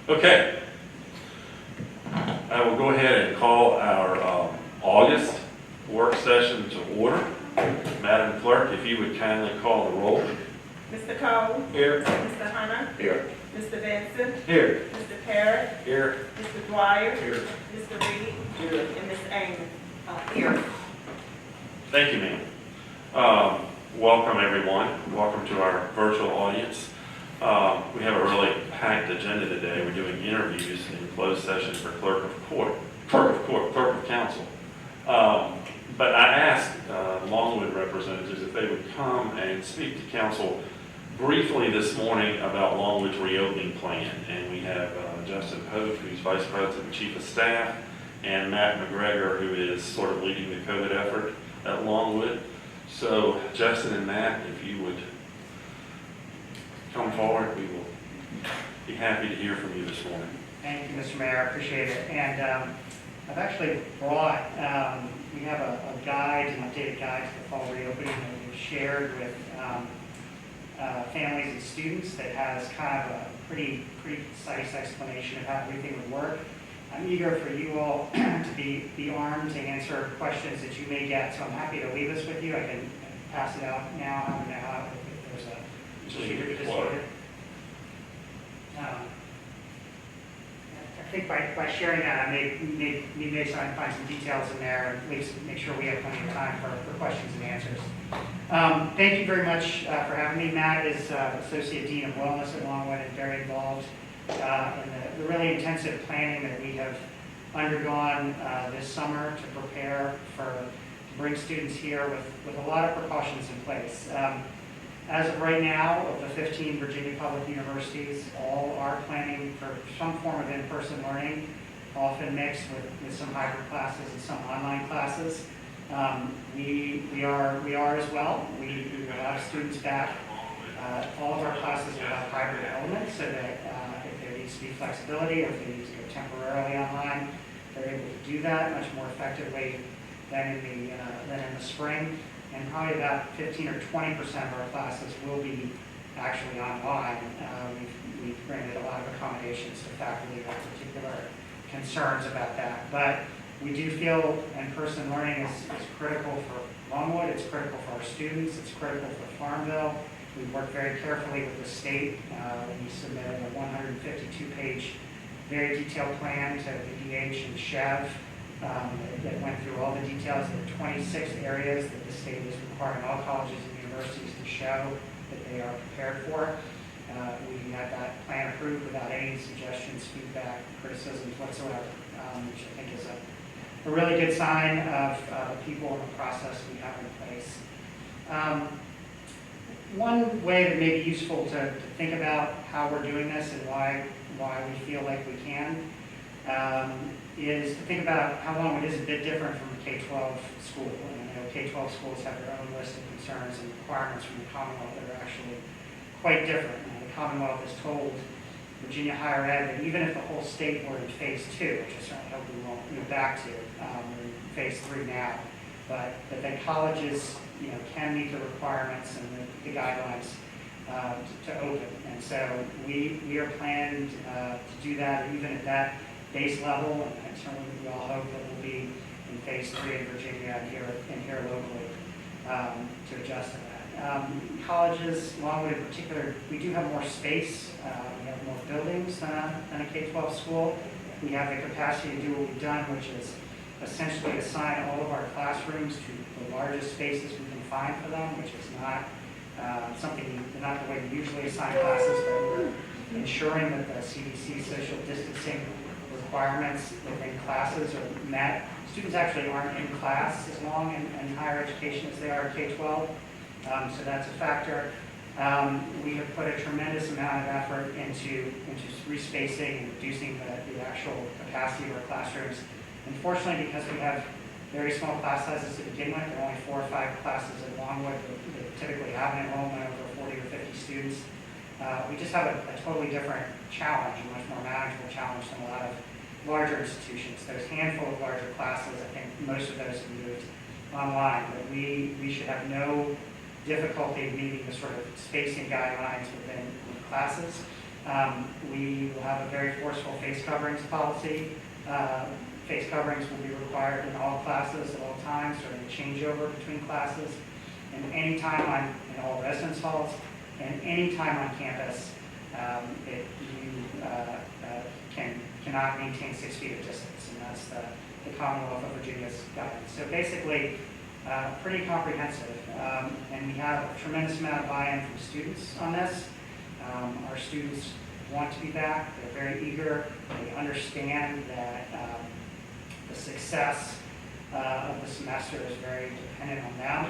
Okay, I will go ahead and call our August work session to order. Madam Clerk, if you would kindly call the roll. Mr. Cole? Here. Mr. Hunter? Here. Mr. Benson? Here. Mr. Parrott? Here. Mr. Dwyer? Here. Mr. Reed? Here. And Ms. Amy? Here. Thank you, ma'am. Welcome, everyone. Welcome to our virtual audience. We have a really packed agenda today. We're doing interviews in closed session for clerk of council. But I asked Longwood representatives if they would come and speak to council briefly this morning about Longwood's reopening plan. And we have Justin Pope, who's Vice President and Chief of Staff, and Matt McGregor, who is sort of leading the COVID effort at Longwood. So Justin and Matt, if you would come forward, we will be happy to hear from you this morning. Thank you, Mr. Mayor. I appreciate it. And I've actually brought, we have a guide, an updated guide to the fall reopening that we've shared with families and students that has kind of a pretty concise explanation of how everything would work. I'm eager for you all to be armed to answer questions that you may get, so I'm happy to leave this with you. I can pass it out now. I don't know how, if there's a sheet to distribute. I think by sharing that, I may find some details in there, and at least make sure we have plenty of time for questions and answers. Thank you very much for having me. Matt is Associate Dean of Wellness at Longwood and very involved in the really intensive planning that we have undergone this summer to prepare to bring students here with a lot of precautions in place. As of right now, of the 15 Virginia public universities, all are planning for some form of in-person learning, often mixed with some hybrid classes and some online classes. We are as well. We will have students back. All of our classes will have hybrid elements so that if there needs to be flexibility or if they need to go temporarily online, they're able to do that much more effectively than in the spring. And probably about 15 or 20% of our classes will be actually online. We've granted a lot of accommodations to faculty who have particular concerns about that. But we do feel in-person learning is critical for Longwood, it's critical for our students, it's critical for Farmville. We've worked very carefully with the state. We submitted a 152-page, very detailed plan to the DH and SHEV that went through all the details. There are 26 areas that the state is requiring all colleges and universities to show that they are prepared for. We had that plan approved without any suggestions, feedback, criticisms whatsoever, which I think is a really good sign of the people and the process we have in place. One way that may be useful to think about how we're doing this and why we feel like we can is to think about how Longwood is a bit different from a K-12 school. And I know K-12 schools have their own list of concerns and requirements from the Commonwealth that are actually quite different. The Commonwealth has told Virginia Higher Ed that even if the whole state were in phase 2, which I certainly hope we won't move back to, we're in phase 3 now, but that colleges can meet the requirements and the guidelines to open. And so we are planning to do that even at that base level, and certainly we all hope that we'll be in phase 3 in Virginia and here locally to adjust to that. Colleges, Longwood in particular, we do have more space. We have more buildings than a K-12 school. We have the capacity to do what we've done, which is essentially assign all of our classrooms to the largest spaces we can find for them, which is not not the way we usually assign classes, but we're ensuring that the CDC social distancing requirements within classes are met. Students actually aren't in class as long in higher education as they are at K-12, so that's a factor. We have put a tremendous amount of effort into respacing and reducing the actual capacity of our classrooms. Unfortunately, because we have very small class sizes to begin with, there are only 4 or 5 classes at Longwood that typically have an enrollment over 40 or 50 students. We just have a totally different challenge, a much more manageable challenge than a lot of larger institutions. There's a handful of larger classes. I think most of those have moved online, but we should have no difficulty meeting the sort of spacing guidelines within classes. We will have a very forceful face coverings policy. Face coverings will be required in all classes at all times during the changeover between classes, and any time in all residence halls, and any time on campus, you cannot maintain 6 feet of distance, and that's the Commonwealth of Virginia's guidance. So basically, pretty comprehensive, and we have a tremendous amount of buy-in from students on this. Our students want to be back. They're very eager. They understand that the success of the semester is very dependent on them.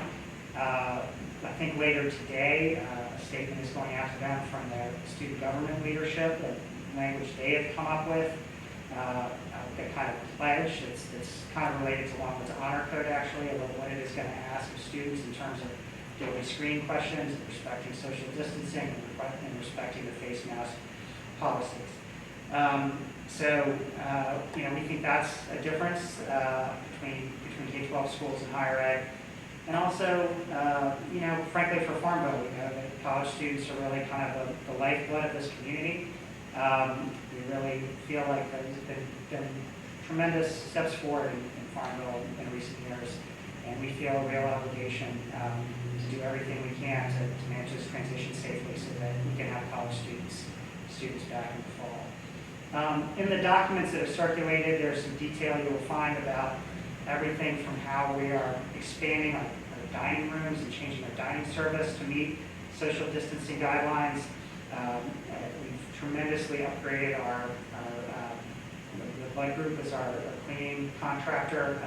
I think later today, a statement is going out to them from their student government leadership, the language they have come up with, a kind of pledge. It's kind of related to Longwood's honor code, actually, about what it is going to ask of students in terms of daily screening questions, and respecting social distancing, and respecting the face mask policies. We think that's a difference between K-12 schools and higher ed. And also, frankly, for Farmville, we know that college students are really kind of the lifeblood of this community. We really feel like there's been tremendous steps forward in Farmville in recent years, and we feel a real obligation to do everything we can to manage this transition safely so that we can have college students back in the fall. In the documents that have circulated, there's some detail you will find about everything from how we are expanding our dining rooms and changing our dining service to meet social distancing guidelines. We've tremendously upgraded the Blood Group as our cleaning contractor.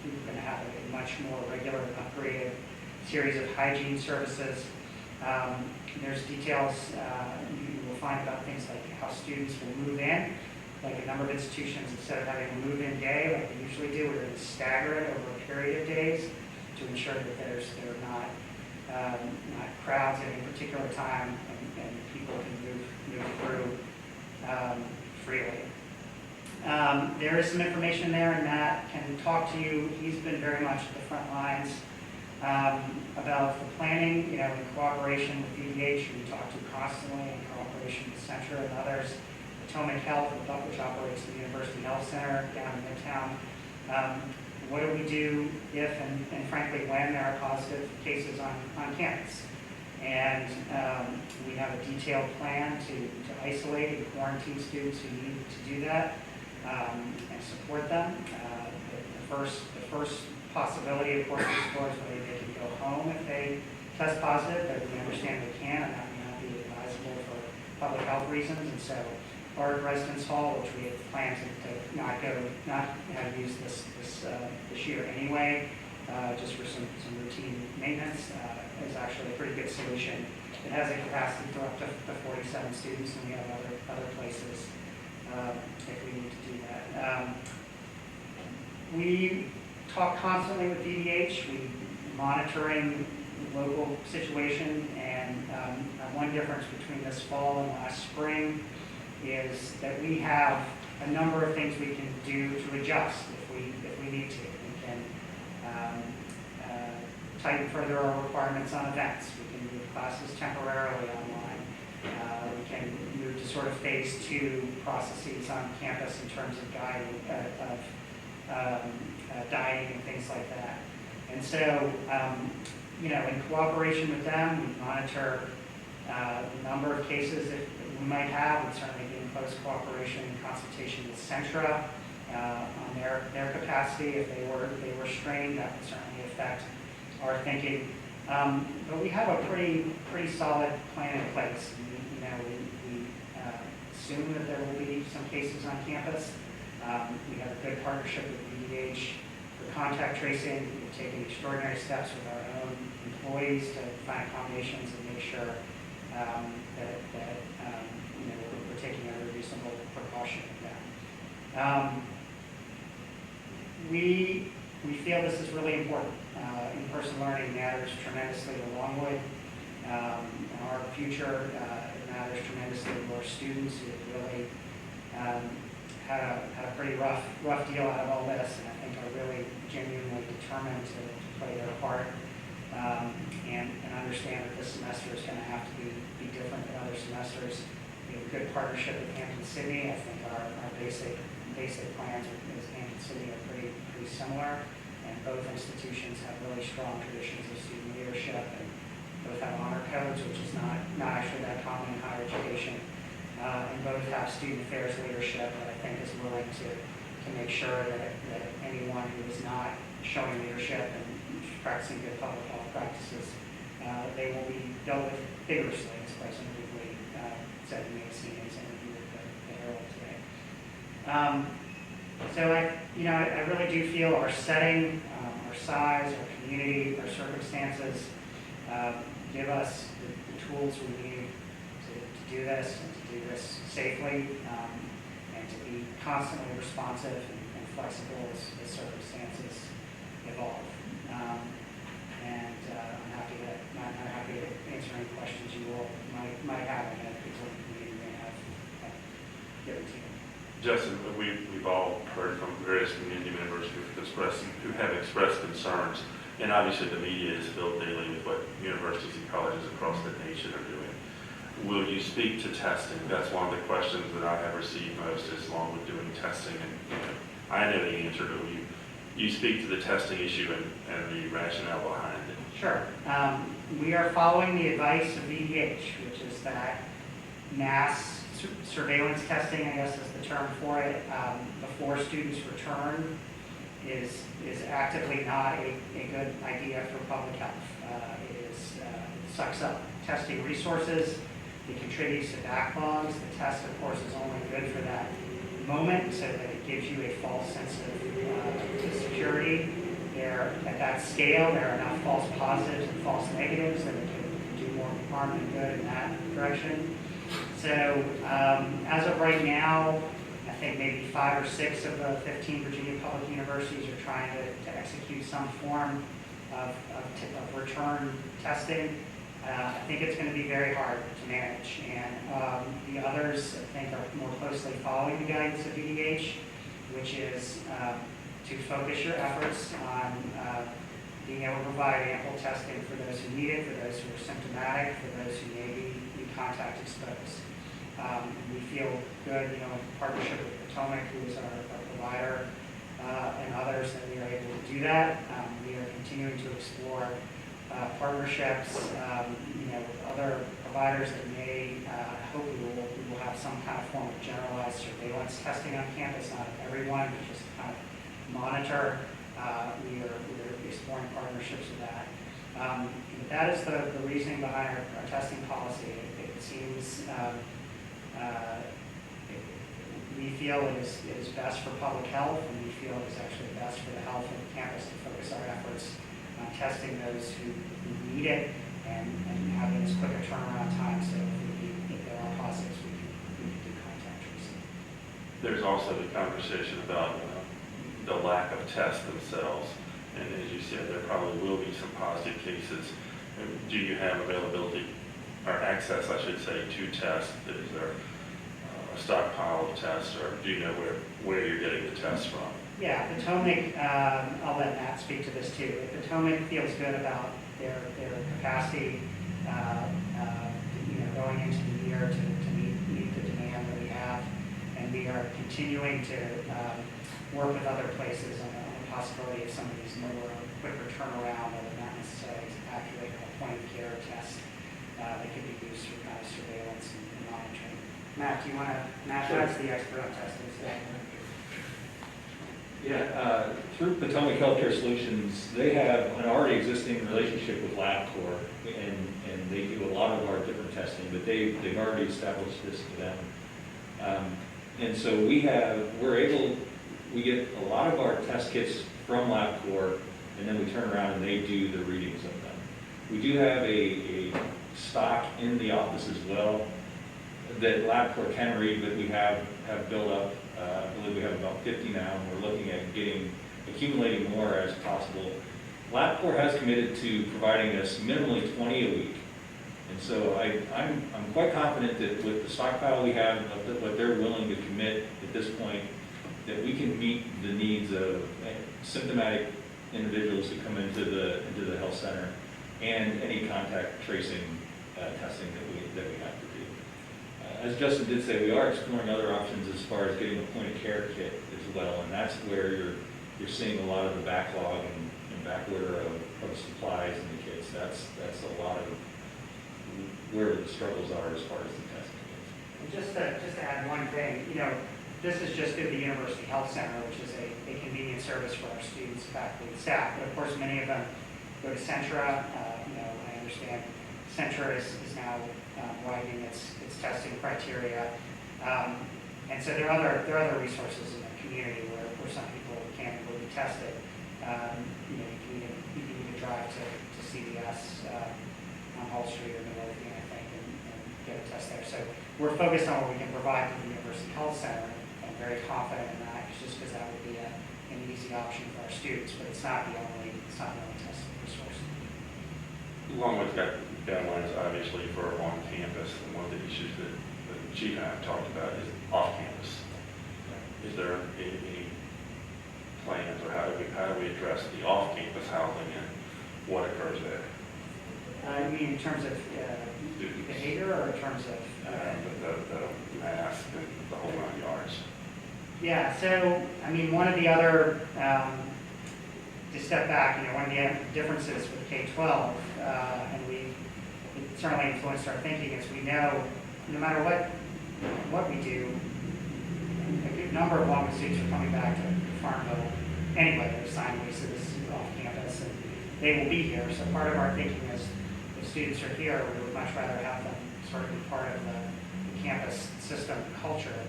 We're going to have a much more regular upgraded series of hygiene services. There's details you will find about things like how students will move in. Like a number of institutions, instead of having a move-in day like they usually do, we're going to stagger it over a period of days to ensure that there are not crowds at any particular time, and people can move through freely. There is some information there, and Matt can talk to you. He's been very much at the front lines about the planning, in cooperation with VDH, who we talk to constantly, in cooperation with Centra and others. Potomac Health, which operates the University Health Center down in Midtown. What do we do if, and frankly, when there are positive cases on campus? And we have a detailed plan to isolate and quarantine students who need to do that and support them. The first possibility, of course, is whether they can go home if they test positive, but we understand they can, and that may not be advisable for public health reasons. And so our residence hall, which we had planned to not have used this year anyway, just for some routine maintenance, is actually a pretty good solution. It has a capacity for up to 47 students, and we have other places if we need to do that. We talk constantly with DDH. We're monitoring the local situation, and one difference between this fall and last spring is that we have a number of things we can do to adjust if we need to. We can tighten further our requirements on events. We can move classes temporarily online. We can move to sort of phase 2 processes on campus in terms of dining and things like that. And so, in cooperation with them, we monitor the number of cases that we might have. We'd certainly be in close cooperation and consultation with Centra on their capacity. If they were strained, that would certainly affect our thinking. But we have a pretty solid plan in place. We assume that there will be some cases on campus. We have a good partnership with VDH for contact tracing. We've taken extraordinary steps with our own employees to find accommodations and make sure that we're taking every reasonable precaution with that. We feel this is really important. In-person learning matters tremendously to Longwood. Our future matters tremendously to our students who have really had a pretty rough deal out of all this, and I think are really genuinely determined to play their part and understand that this semester is going to have to be different than other semesters. a good partnership with Hampton City. I think our basic plans with Hampton City are pretty similar, and both institutions have really strong traditions of student leadership, and both have honor codes, which is not actually that common in higher education, and both have student affairs leadership that I think is willing to make sure that anyone who is not showing leadership and practicing good public health practices, they will be dealt with vigorously, as President Dugley said in his interview with the Herald today. So I really do feel our setting, our size, our community, our circumstances give us the tools we need to do this and to do this safely, and to be constantly responsive and flexible as circumstances evolve. I'm happy to answer any questions you all might have, and people in the community may have given to you. Justin, we've all heard from various community members who have expressed concerns, and obviously the media is filled daily with what universities and colleges across the nation are doing. Will you speak to testing? That's one of the questions that I have received most, is along with doing testing. And I know the answer to it. You speak to the testing issue and the rationale behind it. Sure. We are following the advice of VDH, which is that mass surveillance testing, I guess is the term for it, before students return is actively not a good idea for public health. It sucks up testing resources. It contributes to backlogs. The test, of course, is only good for that moment, so that it gives you a false sense of security. At that scale, there are enough false positives and false negatives that it can do more harm than good in that direction. So as of right now, I think maybe 5 or 6 of the 15 Virginia public universities are trying to execute some form of return testing. I think it's going to be very hard to manage, and the others, I think, are more closely following the guidance of VDH, which is to focus your efforts on being able to provide ample testing for those who need it, for those who are symptomatic, for those who may be contact exposed. We feel good, in partnership with Potomac, who is our provider, and others, that we are able to do that. We are continuing to explore partnerships, with other providers that may, hope we will have some kind of form of generalized surveillance testing on campus, not of everyone, but just kind of monitor. We're exploring partnerships with that. But that is the reasoning behind our testing policy. It seems we feel it is best for public health, and we feel it is actually best for the health of the campus to focus our efforts on testing those who need it and having as quick a turnaround time, so if there are positives, we can do contact tracing. There's also the conversation about the lack of tests themselves. And as you said, there probably will be some positive cases. Do you have availability or access, I should say, to tests? Is there a stockpile of tests, or do you know where you're getting the tests from? Yeah, Potomac, I'll let Matt speak to this too. Potomac feels good about their capacity, going into the year to meet the demand that we have, and we are continuing to work with other places on the possibility of some of these quicker turnaround, or not necessarily accurate point-of-care tests that could be used for kind of surveillance and monitoring. Matt, do you want to? Matt, that's the expert on testing. So. Yeah, through Potomac Healthcare Solutions, they have an already existing relationship with LabCorp, and they do a lot of our different testing, but they've already established this to them. And so we get a lot of our test kits from LabCorp, and then we turn around and they do the readings of them. We do have a stock in the office as well that LabCorp can read, but we have built up. I believe we have about 50 now, and we're looking at accumulating more as possible. LabCorp has committed to providing us minimally 20 a week. And so I'm quite confident that with the stockpile we have, what they're willing to commit at this point, that we can meet the needs of symptomatic individuals who come into the health center, and any contact tracing testing that we have to do. As Justin did say, we are exploring other options as far as getting a point-of-care kit as well, and that's where you're seeing a lot of the backlog and backorder of supplies and the kits. That's a lot of where the struggles are as far as the testing is. And just to add one thing, this is just through the University Health Center, which is a convenient service for our students, faculty, and staff. But of course, many of them go to Centra. I understand Centra is now widening its testing criteria. And so there are other resources in the community where some people can't go be tested. You can even drive to CVS on Hall Street or Midlothian, I think, and get a test there. So we're focused on what we can provide to the University Health Center, and very confident in that, just because that would be an easy option for our students, but it's not the only testing resource. Along with guidelines, obviously, for on campus, and one of the issues that the chief and I have talked about is off campus. Is there any plans, or how do we address the off-campus housing and what occurs there? You mean in terms of behavior, or in terms of? The mask and the whole 9 yards. Yeah, so, one of the other, to step back, one of the differences with K-12, and it certainly influenced our thinking, is we know no matter what we do, a good number of Longwood students are coming back to Farmville anyway. They've signed leases off campus, and they will be here. So part of our thinking is, if students are here, we would much rather have them sort of be part of the campus system culture.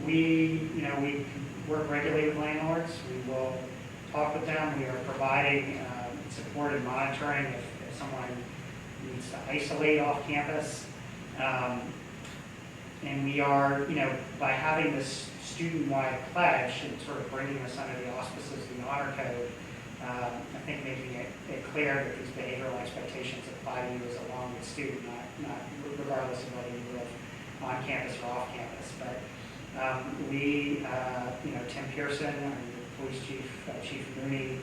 We work regularly with landlords. We will talk with them. We are providing support and monitoring if someone needs to isolate off campus. And we are, by having this student-wide pledge and sort of bringing this under the auspices of the honor code, I think making it clear that these behavioral expectations apply to you as a Longwood student, not regardless of whether you live on campus or off campus. But Tim Pearson, the police chief, Chief Mooney,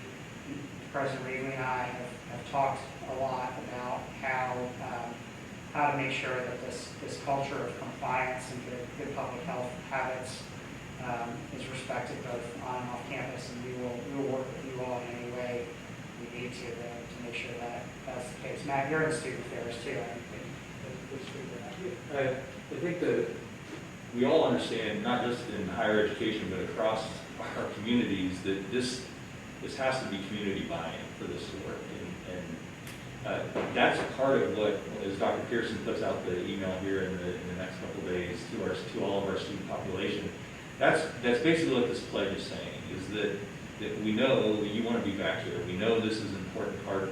President Reagley, and I have talked a lot about how to make sure that this culture of compliance and good public health habits is respected both on and off campus, and we will work with you all in any way we need to make sure that that's the case. Matt, you're in student affairs too. I think that we all understand, not just in higher education, but across our communities, that this has to be community buy-in for this to work. And that's part of what, as Dr. Pearson puts out the email here in the next couple of days to all of our student population, that's basically what this pledge is saying, is that we know that you want to be back here. We know this is an important part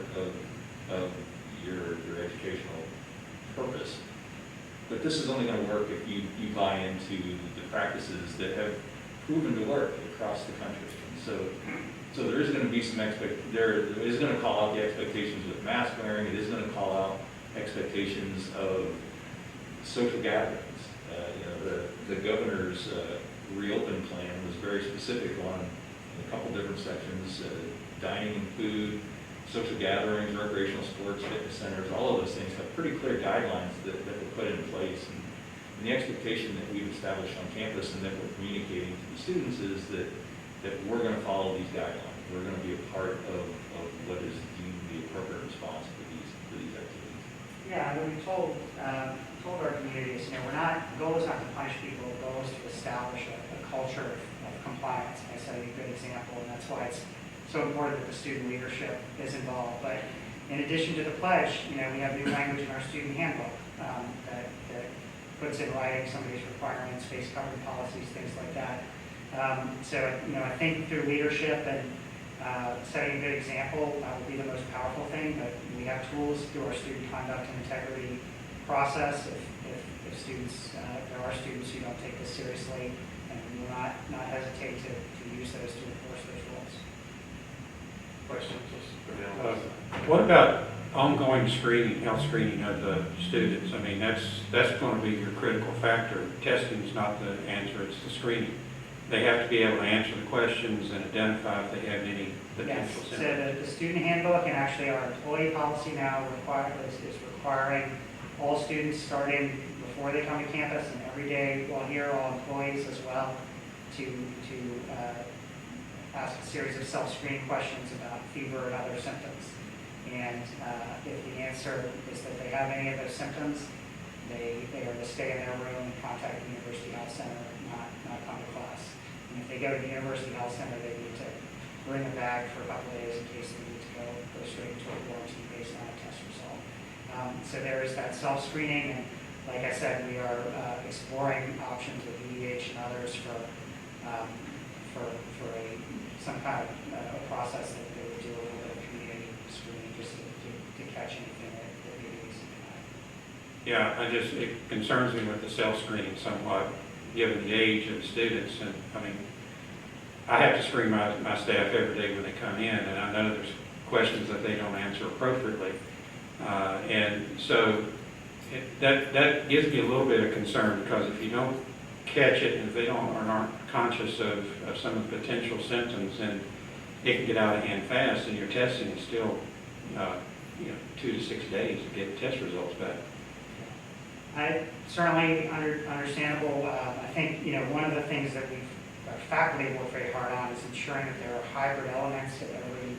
of your educational purpose. But this is only going to work if you buy into the practices that have proven to work across the country. And so there is going to be some there is going to call out the expectations with mask wearing. It is going to call out expectations of social gatherings. The governor's reopen plan was very specific on a couple different sections: dining and food, social gatherings, recreational sports, fitness centers. All of those things have pretty clear guidelines that were put in place. And the expectation that we've established on campus and that we're communicating to the students is that we're going to follow these guidelines. We're going to be a part of what is deemed the appropriate response for these activities. Yeah, and we told our communities, the goal is not to punish people. The goal is to establish a culture of compliance. I said a good example, and that's why it's so important that the student leadership is involved. But in addition to the pledge, we have new language in our student handbook that puts in writing some of these requirements, face covering policies, things like that. I think through leadership and setting a good example will be the most powerful thing. But we have tools through our student conduct and integrity process. If students, there are students who don't take this seriously, and we will not hesitate to use those to enforce those rules. Questions? What about ongoing screening, health screening of the students? That's going to be your critical factor. Testing is not the answer, it's the screening. They have to be able to answer the questions and identify if they have any potential Yes, symptoms. so the student handbook and actually our employee policy now is requiring all students starting before they come to campus and every day while here, all employees as well, to ask a series of self-screening questions about fever and other symptoms. And if the answer is that they have any of those symptoms, they are to stay in their room and contact the University Health Center, not come to class. And if they go to the University Health Center, they need to bring a bag for a couple of days in case they need to go straight into a quarantine based on a test result. So there is that self-screening, and like I said, we are exploring options with EDH and others for some kind of a process that they would do a little bit of community screening just to catch anything that maybe needs to be done. Yeah, it concerns me with the self-screening somewhat, given the age of the students. And I mean, I have to screen my staff every day when they come in, and I know there's questions that they don't answer appropriately. And so that gives me a little bit of concern, because if you don't catch it and if they aren't conscious of some of the potential symptoms, then it can get out of hand fast, and your testing is still 2 to 6 days to get test results back. Certainly understandable. I think, one of the things that our faculty work very hard on is ensuring that there are hybrid elements to every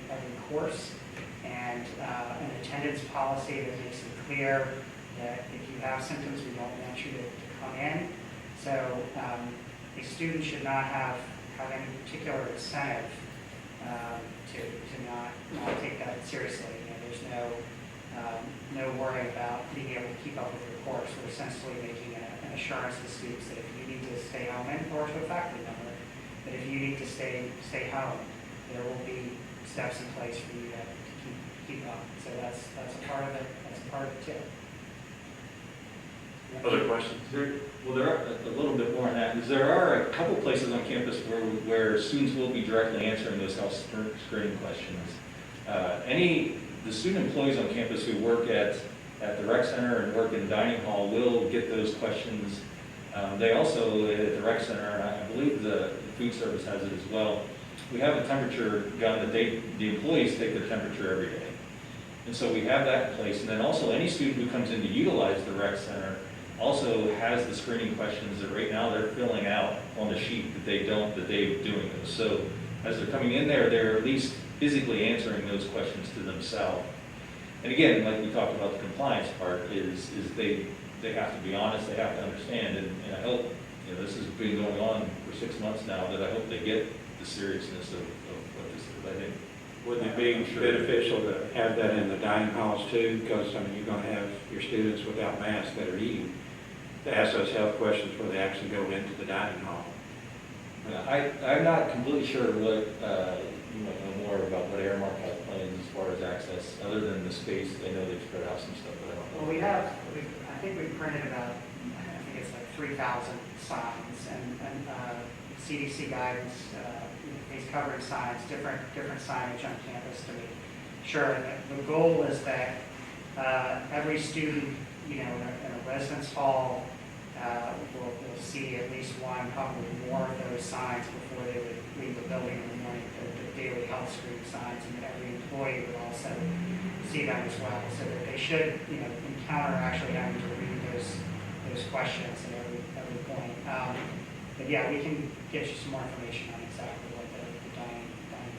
course, and an attendance policy that makes it clear that if you have symptoms, we don't want you to come in. So a student should not have any particular incentive to not take that seriously. There's no worry about being able to keep up with your course. We're essentially making an assurance to students that if you need to stay home, or to a faculty member, that if you need to stay home, there will be steps in place for you to keep up. So that's a part of it. That's a part of it too. Other questions? There are a little bit more on that. There are a couple places on campus where students will be directly answering those health screening questions. The student employees on campus who work at the rec center and work in the dining hall will get those questions. They also, at the rec center, and I believe the food service has it as well, we have a temperature gun that the employees take their temperature every day. And so we have that in place. And then also any student who comes in to utilize the rec center also has the screening questions that right now they're filling out on the sheet that they're doing those. So as they're coming in there, they're at least physically answering those questions to themselves. And again, like we talked about, the compliance part is they have to be honest, they have to understand, and I hope, this has been going on for 6 months now, that I hope they get the seriousness of what this is. I think. Wouldn't it be beneficial to have that in the dining halls too? Because, I mean, you're going to have your students without masks that are eating, to ask those health questions before they actually go into the dining hall. I'm not completely sure what, you might know more about what Airmark has plans as far as access, other than the space. I know they've spread out some stuff, but I don't know. Well, I think we've printed about, I think it's like 3,000 signs, and CDC guidance is covering signs, different signage on campus to make sure. And the goal is that every student, in a residence hall will see at least one, probably more of those signs before they would leave the building in the morning, the daily health screening signs, and that every employee would also see them as well, so that they should, encounter actually having to read those questions at every point. But yeah, we can get you some more information on exactly what the dining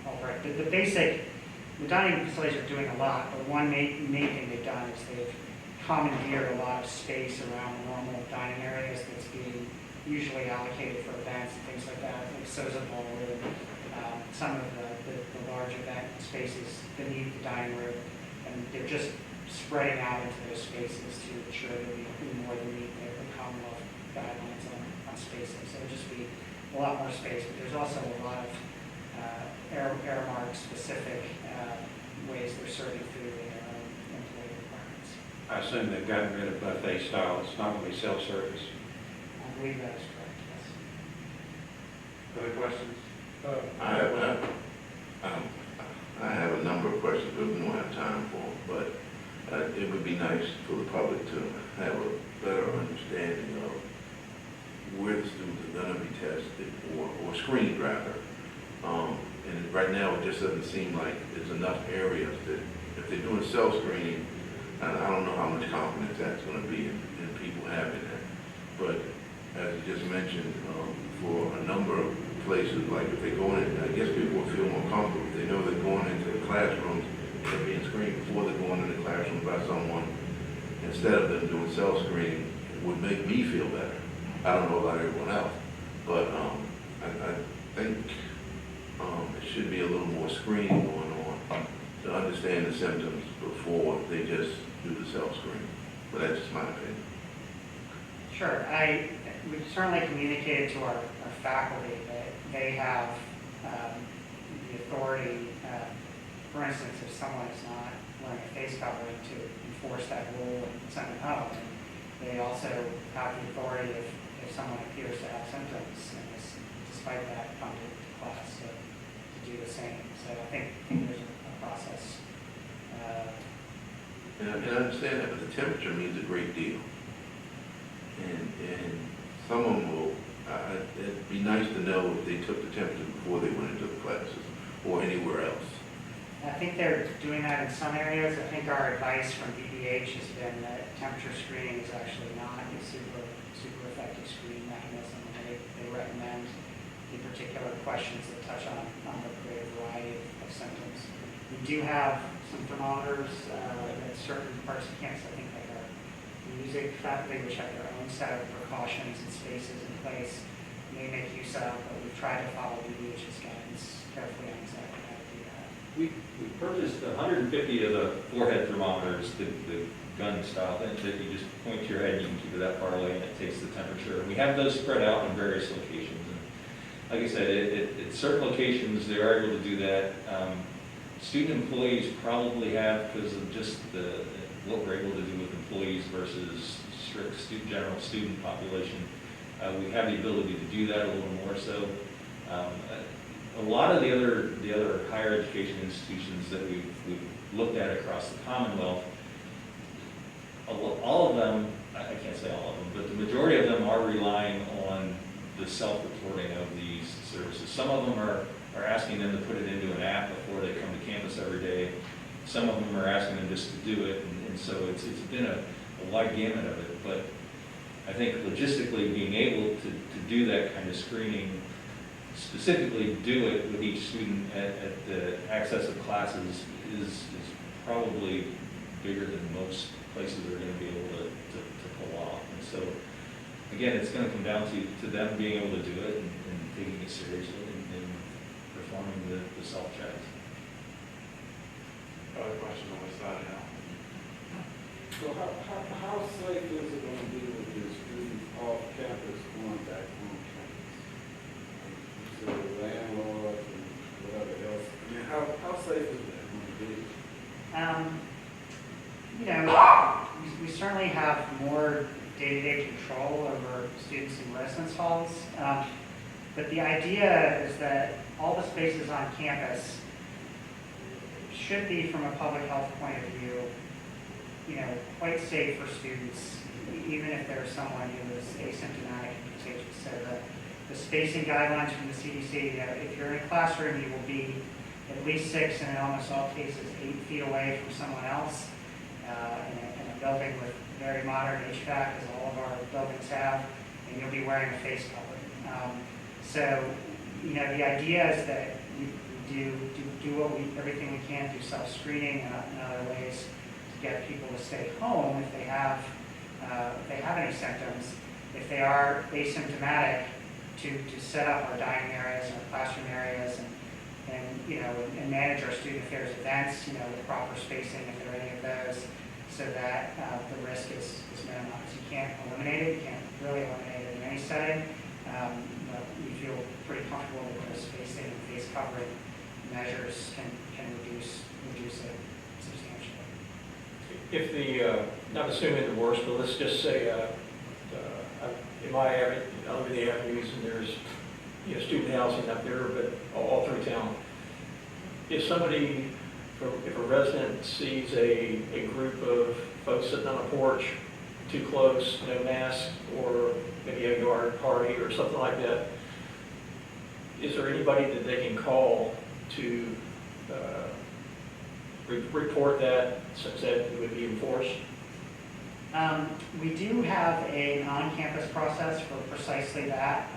hall work. The dining facilities are doing a lot, but one main thing they've done is they've commandeered a lot of space around the normal dining areas that's being usually allocated for events and things like that, like Sosa Bowl and some of the large event spaces beneath the dining room, and they're just spreading out into those spaces to ensure that we more than meet the Commonwealth guidelines on spacing. So it'll just be a lot more space, but there's also a lot of Airmark specific ways they're serving food in their own employee requirements. I assume they've gotten rid of buffet style. It's not going to be self-service. I believe that is correct, yes. Other questions? I have a number of questions, but we don't have time for them. But it would be nice for the public to have a better understanding of where the students are going to be tested or screened, rather. And right now, it just doesn't seem like there's enough areas that if they're doing self-screening, I don't know how much confidence that's going to be in people having that. but as you just mentioned, for a number of places, like if they go in, I guess people will feel more comfortable. If they know they're going into the classrooms, they're being screened before they're going into the classroom by someone, instead of them doing self-screening, it would make me feel better. I don't know about everyone else, but I think it should be a little more screening going on to understand the symptoms before they just do the self-screening. But that's just my opinion. Sure, we've certainly communicated to our faculty that they have the authority, for instance, if someone is not wearing a face covering, to enforce that rule and send them home. And they also have the authority if someone appears to have symptoms, and despite that, come to class to do the same. So I think there's a process. And I understand that, but the temperature means a great deal. And some of them will, it'd be nice to know if they took the temperature before they went into the classes or anywhere else. I think they're doing that in some areas. I think our advice from BBH has been that temperature screening is actually not a super effective screening mechanism. They recommend the particular questions that touch on the great variety of symptoms. We do have some thermometers at certain parts of campus, I think like our music faculty, which have their own set of precautions and spaces in place, may make use of, but we've tried to follow BBH's guidance carefully on exactly how to do that. We purchased 150 of the forehead thermometers, the gun style, that you just point to your head, you can keep it that far away, and it takes the temperature. We have those spread out in various locations. And like I said, at certain locations, they are able to do that. Student employees probably have, because of just what we're able to do with employees versus strict general student population, we have the ability to do that a little more so. A lot of the other higher education institutions that we've looked at across the Commonwealth, all of them, I can't say all of them, but the majority of them are relying on the self-reporting of these services. Some of them are asking them to put it into an app before they come to campus every day. Some of them are asking them just to do it, and so it's been a wide gamut of it. But I think logistically being able to do that kind of screening, specifically do it with each student at the access of classes is probably bigger than most places are going to be able to pull off. And so, again, it's going to come down to them being able to do it and taking it seriously and performing the self-checks. Other question on this side now? So how safe is it going to be with your students off campus going back on campus? So the landlords and whatever else, I mean, how safe is that going to be? We certainly have more day-to-day control over students in residence halls. But the idea is that all the spaces on campus should be, from a public health point of view, quite safe for students, even if there's someone who is asymptomatic and contagious. So the spacing guidelines from the CDC, if you're in a classroom, you will be at least 6, and in almost all cases, 8 feet away from someone else. In a building with very modern HVAC, as all of our buildings have, and you'll be wearing a face covering. So, the idea is that we do everything we can, do self-screening and other ways to get people to stay home if they have any symptoms. If they are asymptomatic, to set up our dining areas and our classroom areas and manage our student affairs events, with proper spacing if there are any of those, so that the risk is minimized. You can't eliminate it, you can't really eliminate it in any setting, but we feel pretty comfortable that those spacing and face covering measures can reduce it substantially. If not assuming the worst, but let's just say, in my area, I live in the avenues, and there's, student housing up there, but all through town. If a resident sees a group of folks sitting on a porch, too close, no mask, or maybe a yard party or something like that, is there anybody that they can call to report that, such that it would be enforced? We do have an on-campus process for precisely that.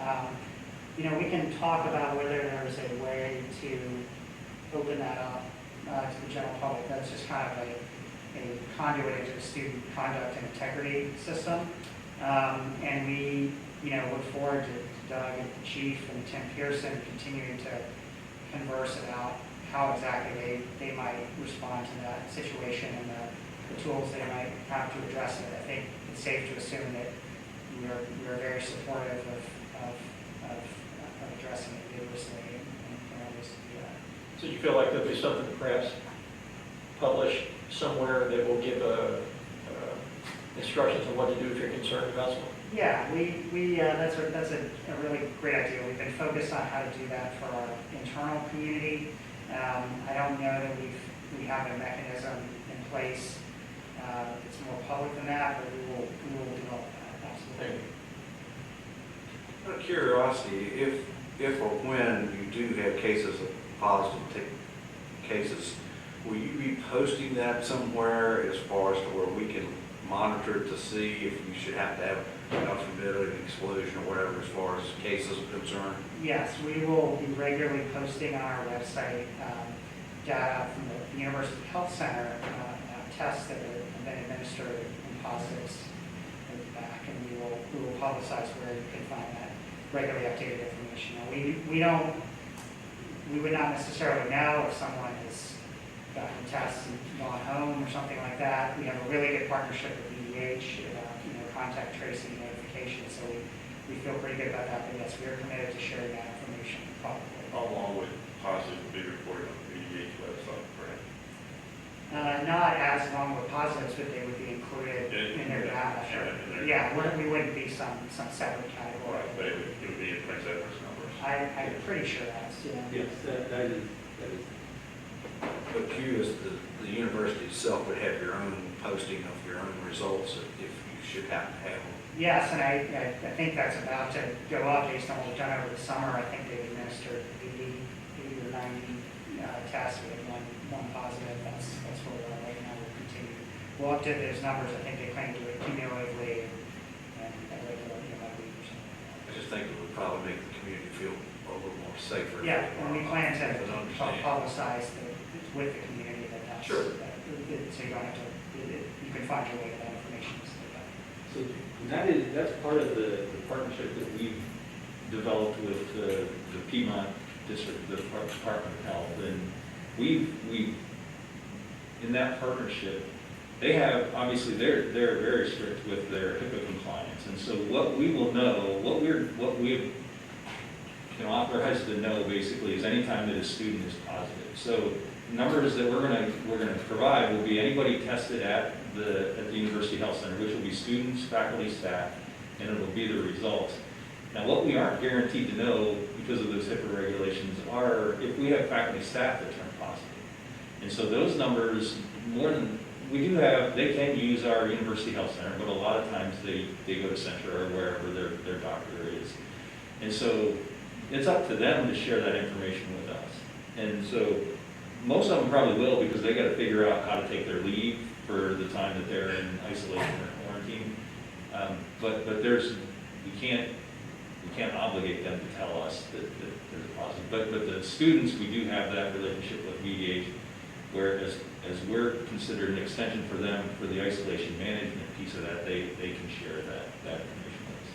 You know, we can talk about whether there's a way to open that up to the general public. That's just kind of a conduit into the student conduct and integrity system. And we, you know, look forward to Doug and the chief and Tim Pearson continuing to converse about how exactly they might respond to that situation and the tools they might have to address it. I think it's safe to assume that we're very supportive of addressing it vigorously and ways to do that. So you feel like there'll be something perhaps published somewhere that will give instructions on what to do if you're concerned about something? Yeah, that's a really great idea. We've been focused on how to do that for our internal community. I don't know that we have a mechanism in place that's more public than that, but we will develop that, absolutely. Out of curiosity, if or when you do have cases of positive cases, will you be posting that somewhere as far as to where we can monitor to see if you should have to have, God forbid, an explosion or whatever as far as cases are concerned? Yes, we will be regularly posting on our website data from the University Health Center, tests that have been administered and positives back, and we will publicize where you can find that regularly updated information. Now, we would not necessarily know if someone has gotten tests and gone home or something like that. We have a really good partnership with EDH, contact tracing notification, so we feel pretty good about that. But yes, we are committed to sharing that information publicly. Along with positive will be reported on the VDH website, correct? Not as long with positives, but they would be included in their data. Yeah, we wouldn't be some separate category. Right, but it would be in Prince Edward's numbers. I'm pretty sure that's, Yes, that is. But you, as the university itself, would have your own posting of your own results if you should happen to have them. Yes, and I think that's about to go up based on what we've done over the summer. I think they've administered 80 or 90 tests. We had one positive. That's where we are right now. We'll continue. We'll update those numbers. I think they plan to do it cumulatively and regularly about a week or something. I just think it would probably make the community feel a little more safer. Yeah, and we plan to understand. publicize with the community that's, Sure. so you don't have to, you can find your way to that information. So that's part of the partnership that we've developed with the Piedmont District, the Department of Health. And we've in that partnership, they have, obviously, they're very strict with their HIPAA compliance. And so what we will know, what we can authorize to know basically is anytime that a student is positive. So numbers that we're going to provide will be anybody tested at the University Health Center, which will be students, faculty, staff, and it will be the results. Now, what we aren't guaranteed to know because of those HIPAA regulations are if we have faculty, staff that turn positive. And so those numbers, we do have, they can use our University Health Center, but a lot of times they go to Centra or wherever their doctor is. And so it's up to them to share that information with us. And so most of them probably will because they got to figure out how to take their leave for the time that they're in isolation or quarantine. But we can't obligate them to tell us that there's a positive. But the students, we do have that relationship with VDH, where as we're considered an extension for them for the isolation management piece of that, they can share that information with us.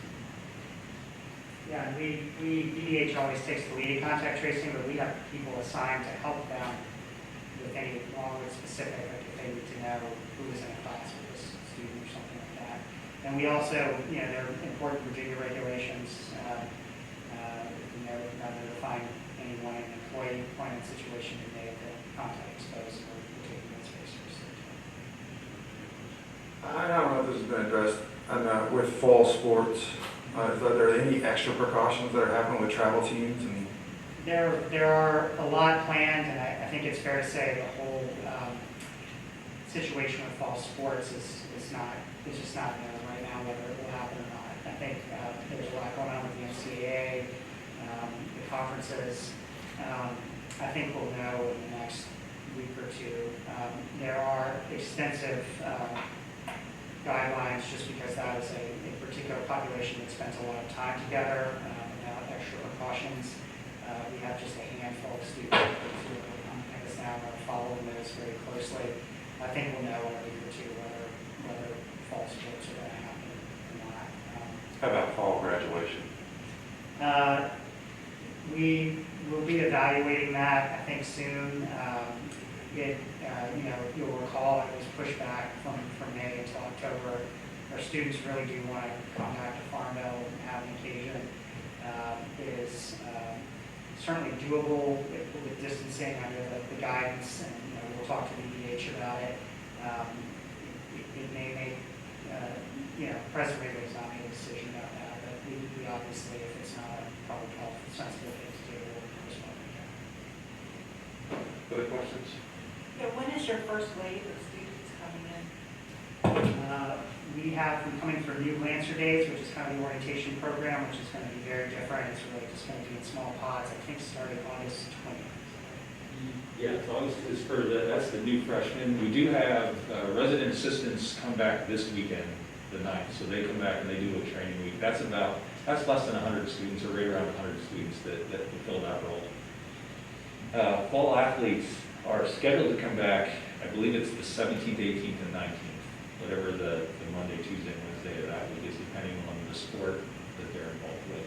Yeah, and VDH always takes the lead in contact tracing, but we have people assigned to help them with any longer specific, like if they need to know who is in a class with this student or something like that. And we also, there are important Virginia regulations, rather than find anyone in an employment situation who may have been contact exposed or taking that space seriously. I don't know if this has been addressed with fall sports. Are there any extra precautions that are happening with travel teams? And There are a lot planned, and I think it's fair to say the whole situation with fall sports is just not known right now whether it will happen or not. I think there's a lot going on with the NCAA, the conferences. I think we'll know in the next week or two. There are extensive guidelines, just because that is a particular population that spends a lot of time together, without extra precautions. We have just a handful of students that go through on campus now, we're following those very closely. I think we'll know in a week or two whether fall sports are going to happen or not. How about fall graduation? We will be evaluating that, I think, soon. You'll recall it was pushed back from May until October. Our students really do want to come back to Farmville and have an occasion. It is certainly doable with distancing under the guidance, and we'll talk to the EDH about it. It may make, President Wrigley's not made a decision about that, but we obviously, if it's not a public health sensible thing to do, we'll postpone it. Other questions? Yeah, when is your first wave of students coming in? We have them coming for New Lancer Days, which is kind of the orientation program, which is going to be very different. It's really just going to be in small pods, I think starting August 20th. Yeah, it's August is that's the new freshmen. We do have resident assistants come back this weekend, the 9th, so they come back and they do a training week. That's less than 100 students, or right around 100 students that fulfill that role. Fall athletes are scheduled to come back, I believe it's the 17th, 18th, and 19th, whatever the Monday, Tuesday, and Wednesday of that week is, depending on the sport that they're involved with.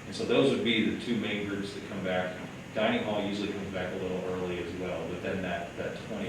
And so those would be the two main groups that come back. Dining hall usually comes back a little early as well, but then that 20th